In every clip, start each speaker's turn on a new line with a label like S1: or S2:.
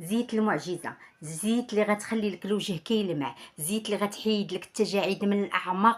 S1: زيت المعجزه، زيت اللي غتخلي لك الوجه كيلمع، زيت اللي غتحيد لك التجاعيد من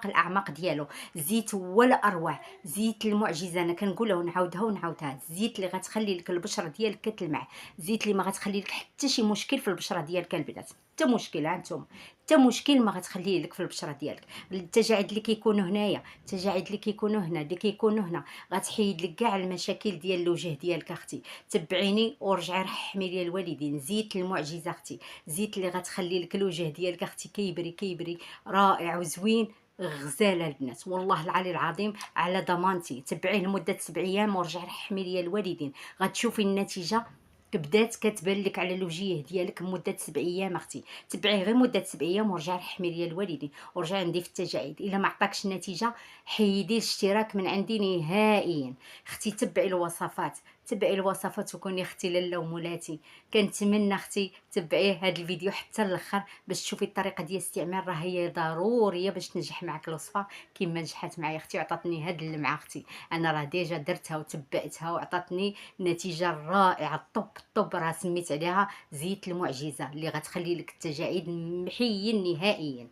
S1: الاعماق ديالو. زيت هو الاروع، زيت المعجزه. انا كنقولها ونعاودها ونعاودها، الزيت اللي غتخلي لك البشره ديالك كتلمع، زيت اللي ما غتخلي لك حتى شي مشكل في البشره ديالك البنات، حتى مشكل. ها انتم، حتى مشكل ما غتخليه لك في البشره ديالك. التجاعيد اللي كيكونوا هنايا، التجاعيد اللي كيكونوا هنا، اللي كيكونوا هنا، غتحيد لك كاع المشاكل ديال الوجه ديالك اختي. تبعيني ورجعي رحمي لي الوالدين. زيت المعجزه اختي، زيت اللي غتخلي لك الوجه ديالك اختي كيبري رائع وزوين. غزاله البنات، والله العلي العظيم على ضمانتي. تبعيه لمده 7 ايام ورجعي رحمي لي الوالدين، غتشوفي النتيجه بدات كتبان لك على الوجيه ديالك مده 7 ايام اختي. تبعيه غير مده 7 ايام ورجعي رحمي لي الوالدين، ورجعي عندي في التجاعيد. الا ما عطاكش النتيجه حيدي الاشتراك من عندي نهائيا اختي. تبعي الوصفات، تبعي الوصفات وكوني اختي لاله ومولاتي. كنتمنى اختي تبعيه هذا الفيديو حتى الاخر باش تشوفي الطريقه ديال الاستعمال، راه هي ضروريه باش تنجح معك الوصفه كما نجحت معايا اختي وعطاتني هاد اللمعه اختي. انا راه ديجا درتها وتبعتها وعطاتني نتيجه رائعه. الطب راه سميت عليها زيت المعجزه اللي غتخلي لك التجاعيد محيين نهائيا.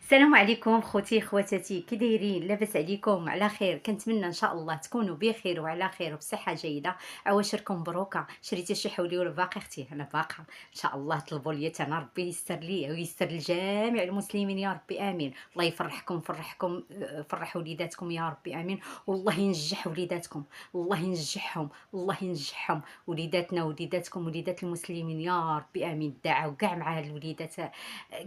S1: السلام عليكم خوتي خواتاتي، كي دايرين؟ لاباس عليكم؟ على خير؟ كنتمنى ان شاء الله تكونوا بخير وعلى خير وبصحه جيده. عواشركم مبروكه. شريتي شي حولي ولا باقي اختي؟ انا باقا ان شاء الله. طلبوا لي انا ربي ييسر لي وييسر لجميع المسلمين يا ربي امين. الله يفرحكم، فرحكم، فرحوا وليداتكم يا ربي امين. والله ينجح وليداتكم، الله ينجحهم، الله ينجحهم. وليداتنا وليداتكم وليدات المسلمين يا ربي امين. دعوا كاع مع الوليدات،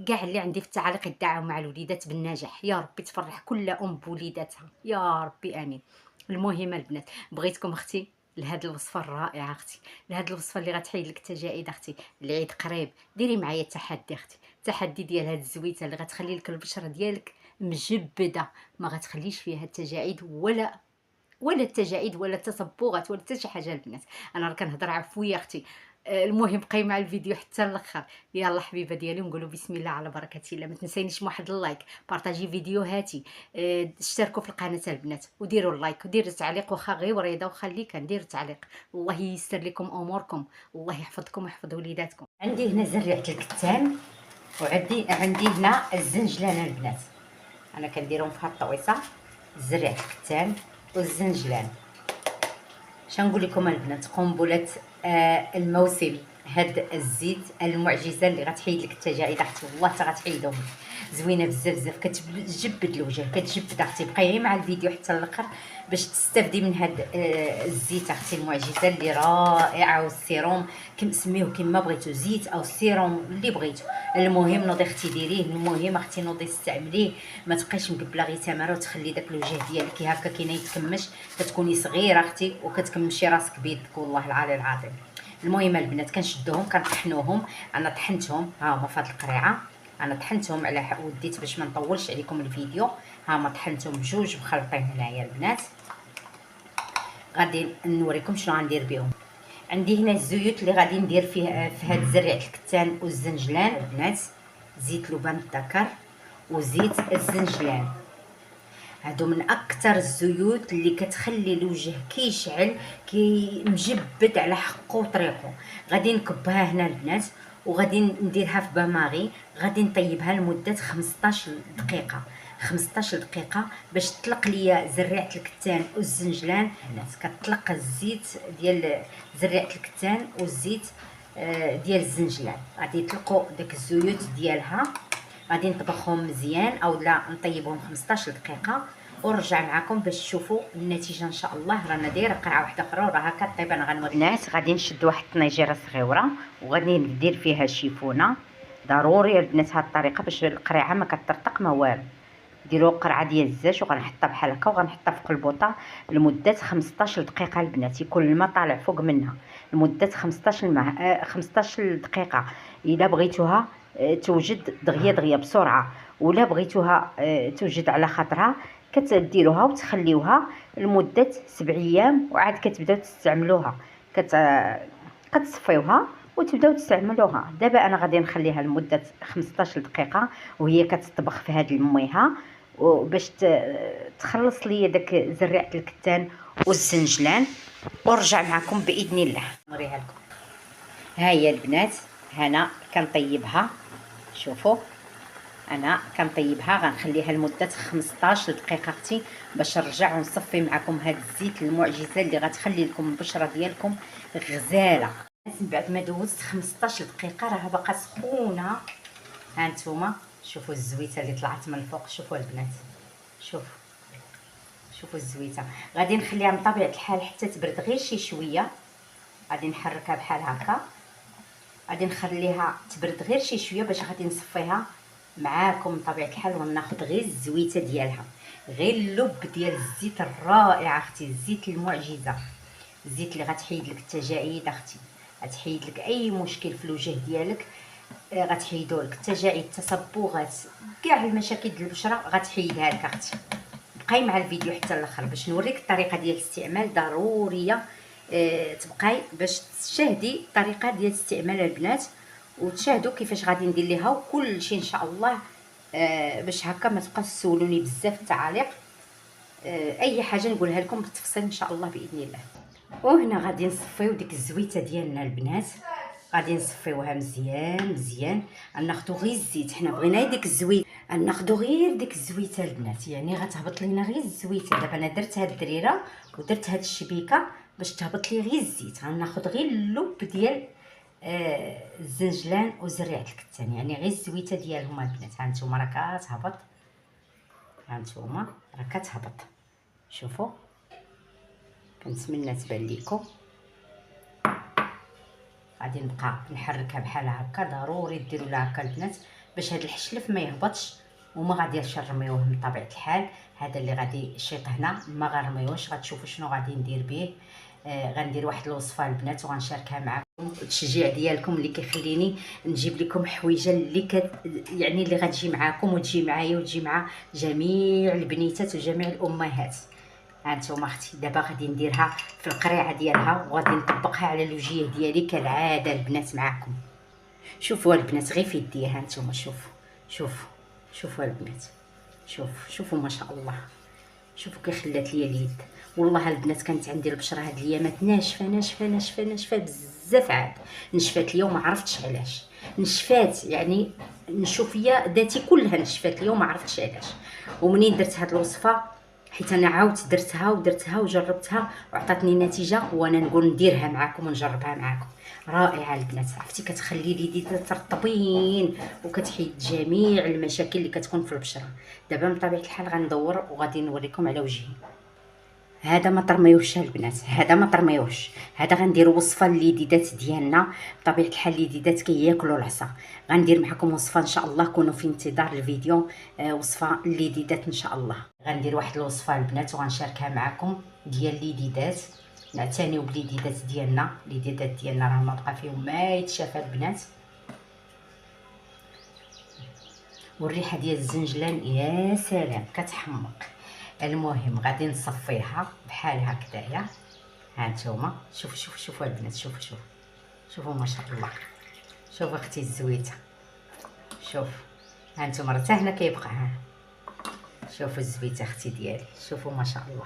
S1: كاع اللي عندي في التعاليق يدعوا مع الوليدات بالنجاح يا ربي. تفرح كل ام بوليداتها يا ربي امين. المهم البنات، بغيتكم اختي لهاد الوصفه الرائعه اختي، لهاد الوصفه اللي غتحيد لك التجاعيد اختي. العيد قريب، ديري معايا التحدي اختي، التحدي ديال هاد الزويته اللي غتخلي لك البشره ديالك مجبده، ما غتخليش فيها التجاعيد ولا التجاعيد ولا التصبغات ولا حتى شي حاجه البنات. انا راه كنهضر عفويه اختي. المهم بقاي مع الفيديو حتى الاخر. يلا حبيبه ديالي، نقولوا بسم الله على بركه الله. ما تنسينيش واحد اللايك، بارطاجي فيديوهاتي، اشتركوا في القناه البنات وديروا اللايك وديروا تعليق، واخا غير وريضه واخا اللي كندير تعليق. الله ييسر لكم اموركم، الله يحفظكم ويحفظ وليداتكم. عندي هنا زريعه الكتان، وعندي هنا الزنجلان البنات. انا كنديرهم في هاد الطويصه، زريعه الكتان والزنجلان. شنقول لكم البنات، قنبله الموسم. هاد الزيت المعجزه اللي غتحيد لك التجاعيد اختي، والله حتى غتحيدهم. زوينه بزاف بزاف، كتجبد الوجه، كتجبد اختي. بقاي مع الفيديو حتى الاخر باش تستافدي من هاد الزيت اختي المعجزه اللي رائعه. والسيروم سميوه كما بغيتو، زيت او سيروم اللي بغيتو. المهم نوضي اختي ديريه، المهم اختي نوضي استعمليه. ما تبقايش مقبله غير تماره وتخلي داك الوجه ديالك هكا كاين يتكمش. كتكوني صغيره اختي وكتكمشي راسك بيدك، والله العلي العظيم. المهم البنات، كنشدوهم كنطحنوهم. انا طحنتهم، ها هما في هاد القريعه. انا طحنتهم على وديت باش ما نطولش عليكم الفيديو. ها هما طحنتهم بجوج مخلطين هنايا البنات. غادي نوريكم شنو غندير بهم. عندي هنا الزيوت اللي غادي ندير فيه في هاد زريعه الكتان والزنجلان البنات. زيت لبان الذكر وزيت الزنجلان، هادو من اكثر الزيوت اللي كتخلي الوجه كيشعل مجبد على حقه وطريقه. غادي نكبها هنا البنات وغادي نديرها في باماغي. غادي نطيبها لمده 15 دقيقه، 15 دقيقه باش تطلق ليا زريعه الكتان والزنجلان. الناس كتطلق الزيت ديال زريعه الكتان والزيت ديال الزنجلان. غادي يطلقوا داك الزيوت ديالها. غادي نطبخهم مزيان او لا نطيبهم 15 دقيقه ونرجع معكم باش تشوفوا النتيجه ان شاء الله. رانا دايره قرعه واحده اخرى وراها كطيب. انا غنوري الناس. غادي نشد واحد الطنيجيره صغيره وغادي ندير فيها شيفونه. ضروري البنات هاد الطريقه باش القريعه ما كترتق ما والو. ديروا قرعه ديال الزاج وغنحطها بحال هكا وغنحطها في قلبوطه لمده 15 دقيقه البنات. يكون الماء طالع فوق منها لمده 15 دقيقه. الا بغيتوها توجد دغيا بسرعه، ولا بغيتوها توجد على خاطرها، كتديروها وتخليوها لمده 7 ايام وعاد كتبداو تستعملوها. كتصفيوها وتبداو تستعملوها. دابا انا غادي نخليها لمده 15 دقيقه وهي كتطبخ في هذه الميها باش تخلص لي داك زريعه الكتان والزنجلان. ونرجع معكم باذن الله نوريها لكم. ها هي البنات، هنا كنطيبها. شوفوا انا كنطيبها، غنخليها لمده 15 دقيقه اختي باش نرجع ونصفي معكم هذا الزيت المعجزه اللي غتخلي لكم البشره ديالكم غزاله. من بعد ما دوزت 15 دقيقه راها باقا سخونه. ها نتوما شوفوا الزويته اللي طلعت من الفوق. شوفوا البنات، شوفوا الزويته. غادي نخليها من طبيعه الحال حتى تبرد غير شي شويه. غادي نحركها بحال هكا، غادي نخليها تبرد غير شي شويه باش غادي نصفيها معاكم من طبيعه الحال وناخذ غير الزويته ديالها، غير اللب ديال الزيت الرائع اختي، الزيت المعجزه، الزيت اللي غتحيد لك التجاعيد اختي، غتحيد لك اي مشكل في الوجه ديالك، غتحيدوا لك التجاعيد، التصبغات، كاع المشاكل ديال البشره غتحيدها لك اختي. بقاي مع الفيديو حتى الاخر باش نوريك الطريقه ديال الاستعمال. ضروريه تبقاي باش تشاهدي الطريقه ديال استعمال البنات، وتشاهدوا كيفاش غادي ندير ليها وكل شيء ان شاء الله. باش هكا ما تبقاوش تسولوني بزاف في التعاليق. اي حاجه نقولها لكم بالتفصيل ان شاء الله باذن الله. وهنا غادي نصفيو ديك الزويته ديالنا البنات، غادي نصفيوها مزيان مزيان. غناخدو غير الزيت، حنا بغينا ديك الزويته، غناخدو غير ديك الزويته البنات، يعني غتهبط لينا غير الزويته. دابا انا درت هاد الدريره ودرت هاد الشبيكه باش تهبط لي غير الزيت. غناخد غير اللب ديال الزنجلان وزريعه الكتان، يعني غير الزويته ديالهم البنات. ها نتوما راه كتهبط، ها نتوما راه كتهبط. شوفوا كنتمنى تبان ليكم. غادي نبقى نحركها بحال هكا. ضروري ديروا لها هكا البنات باش هاد الحشلف ما يهبطش وما غاديش نرميوه من طبيعه الحال. هذا اللي غادي يشيط هنا ما غنرميوش. غتشوفوا شنو غادي ندير به. غندير واحد الوصفه البنات وغنشاركها معكم. التشجيع ديالكم اللي كيخليني نجيب لكم حويجه اللي يعني اللي غتجي معاكم وتجي معايا وتجي مع جميع البنيتات وجميع الامهات. ها نتوما اختي دابا غادي نديرها في القريعه ديالها وغادي نطبقها على الوجيه ديالي كالعاده البنات معاكم. شوفوا البنات غير في يديا. ها نتوما شوفوا البنات، شوفوا ما شاء الله. شوفوا كي خلات ليا اليد. والله البنات كانت عندي البشره هاد الايامات ناشفه ناشفه ناشفه ناشفه بزاف. عاد نشفات اليوم ما عرفتش علاش نشفات، يعني النشوفيه ذاتي كلها نشفات اليوم ما عرفتش علاش. ومنين درت هاد الوصفه، حيت انا عاودت درتها وجربتها وعطاتني نتيجه، وانا نقول نديرها معاكم ونجربها معاكم. رائعه البنات، عرفتي كتخلي اليديات ترطبين وكتحيد جميع المشاكل اللي كتكون في البشره. دابا من طبيعه الحال غندور وغادي نوريكم على وجهي. هذا ما ترميوش البنات، هذا ما ترميوش. هذا غنديروا وصفه لليديدات ديالنا. بطبيعه الحال اليديدات كياكلوا العصا. غندير معكم وصفه ان شاء الله، كونوا في انتظار الفيديو. وصفه لليديدات ان شاء الله. غندير واحد الوصفه البنات وغنشاركها معكم ديال اليديدات. نعتنيو باليديدات ديالنا، اليديدات ديالنا راه ما بقى فيهم ما يتشافى البنات. والريحه ديال الزنجلان يا سلام كتحمق. المهم غادي نصفيها بحال هكذايا. ها نتوما شوفوا البنات، شوفوا ما شاء الله. شوفوا اختي الزويته، ها نتوما راه حتى هنا كيبقى. ها شوفوا الزويته اختي ديالي، شوفوا ما شاء الله.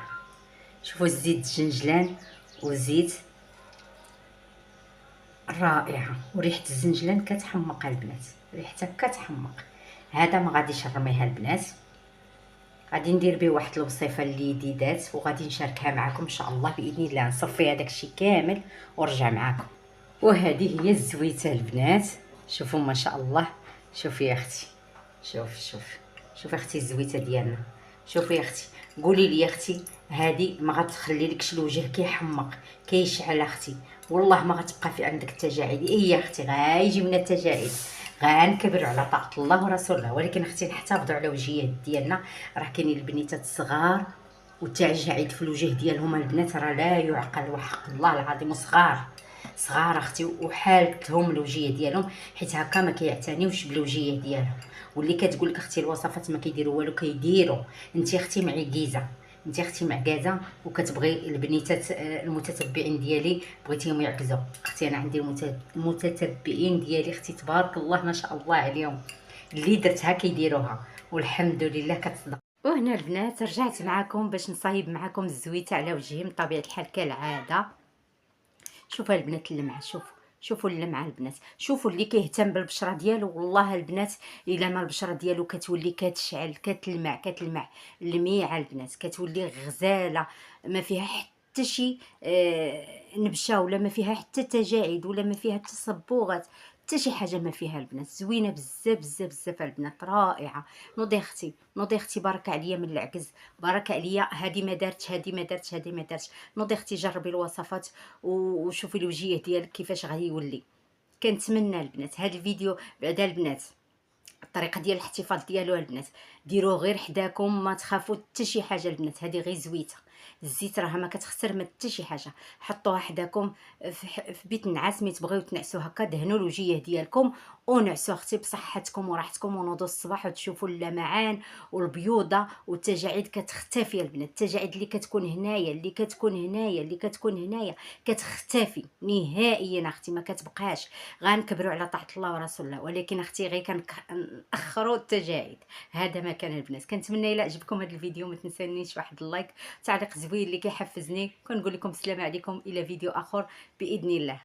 S1: شوفوا الزيت الزنجلان وزيت رائعه، وريحه الزنجلان كتحمق البنات، ريحتها كتحمق. هذا ما غاديش نرميها البنات، غادي ندير به واحد الوصفه لليديدات وغادي نشاركها معكم ان شاء الله باذن الله. نصفي هذاك الشيء كامل ورجع معكم. وهذه هي الزويته البنات، شوفوا ما شاء الله. شوفي يا اختي، شوفي اختي الزويته ديالنا. شوفي يا اختي، قولي لي يا اختي، هذه ما غتخلي لكش الوجه كيحمق كيشعل اختي؟ والله ما غتبقى في عندك التجاعيد. اي يا اختي غايجي من التجاعيد، غنكبروا على طاعه الله ورسوله. ولكن اختي نحتفظوا على وجهيات ديالنا. راه كاينين البنيتات الصغار والتجاعيد في الوجه ديالهم البنات راه لا يعقل، وحق الله العظيم. صغار اختي وحالتهم الوجيه ديالهم، حيت هكا ما كيعتنيوش بالوجيه ديالهم. واللي كتقول لك اختي الوصفات ما كيديروا والو، كيديروا. انت اختي معكيزه، انت اختي معكازه وكتبغي البنيتات المتتبعين ديالي بغيتيهم يعكزوا. اختي انا عندي المتتبعين ديالي اختي تبارك الله ما شاء الله عليهم، اللي درتها كيديروها والحمد لله كتصدق. وهنا البنات رجعت معكم باش نصايب معكم الزويته على وجهي من طبيعه الحال كالعاده. شوفوا البنات اللمعه، شوفوا اللمعه البنات، شوفوا اللي كيهتم بالبشره ديالو، والله البنات الا ما البشره ديالو كتولي كتشعل كتلمع كتلمع، لميعه البنات، كتولي غزاله، ما فيها حتى شي نبشه، ولا ما فيها حتى تجاعيد، ولا ما فيها تصبغات، حتى شي حاجه ما فيها البنات، زوينه بزاف بزاف بزاف البنات، رائعه. نوضي اختي، نوضي اختي، بارك عليا من العكز، بارك عليا، هادي ما دارتش، هادي ما دارتش، هادي ما دارتش. نوضي اختي جربي الوصفات وشوفي الوجيه ديالك كيفاش غيولي. كنتمنى البنات هاد الفيديو بعدا البنات، الطريقه ديال الاحتفاظ ديالو البنات، ديروه غير حداكم، ما تخافوا حتى شي حاجه البنات، هذه غير زويته. الزيت راه ما كتخسر من حتى شي حاجه، حطوها حداكم في بيت النعاس، ملي تبغيو تنعسوا هكا دهنوا الوجيه ديالكم ونعسوا اختي بصحتكم وراحتكم، ونوضوا الصباح وتشوفوا اللمعان والبيوضه والتجاعيد كتختفي البنات. التجاعيد اللي كتكون هنايا، اللي كتكون هنايا كتختفي نهائيا اختي، ما كتبقاش. غنكبروا على طاعه الله ورسول الله، ولكن اختي غير ناخروا التجاعيد. هذا ما كان البنات. كنتمنى الا عجبكم هذا الفيديو ما تنسانيش واحد اللايك، تعليق زوين اللي كيحفزني. كنقول لكم السلام عليكم، الى فيديو اخر باذن الله.